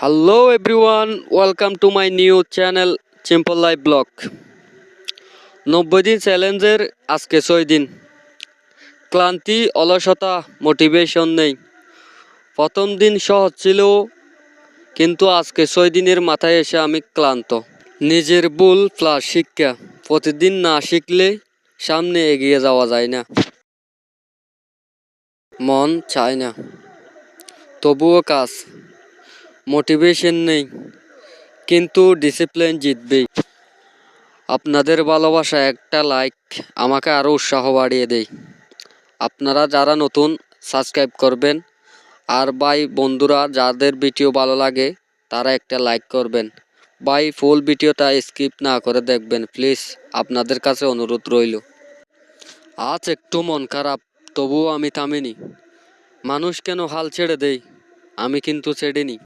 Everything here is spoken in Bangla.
Hello everyone, welcome to my new channel Simple Life Blog। 90 দিন চ্যালেঞ্জের আজকে 6 দিন। ক্লান্তি, অলসতা, মোটিভেশন নেই। প্রথম দিন সহজ ছিল, কিন্তু আজকে 6 দিনের মাথায় এসে আমি ক্লান্ত। নিজের ভুল প্লাস শিক্ষা। প্রতিদিন না শিখলে সামনে এগিয়ে যাওয়া যায় না। মন চায় না, তবুও কাজ। মোটিভেশন নেই, কিন্তু ডিসিপ্লিন জিতবেই। আপনাদের ভালোবাসা একটা লাইক আমাকে আরও উৎসাহ বাড়িয়ে দেয়। আপনারা যারা নতুন সাবস্ক্রাইব করবেন, আর ভাই বন্ধুরা যাদের ভিডিও ভালো লাগে তারা একটা লাইক করবেন। ভাই ফুল ভিডিওটা স্কিপ না করে দেখবেন প্লিজ, আপনাদের কাছে অনুরোধ রইল। আজ একটু মন খারাপ, তবুও আমি থামিনি। মানুষ কেন হাল ছেড়ে দেয়, আমি কিন্তু ছেড়িনি।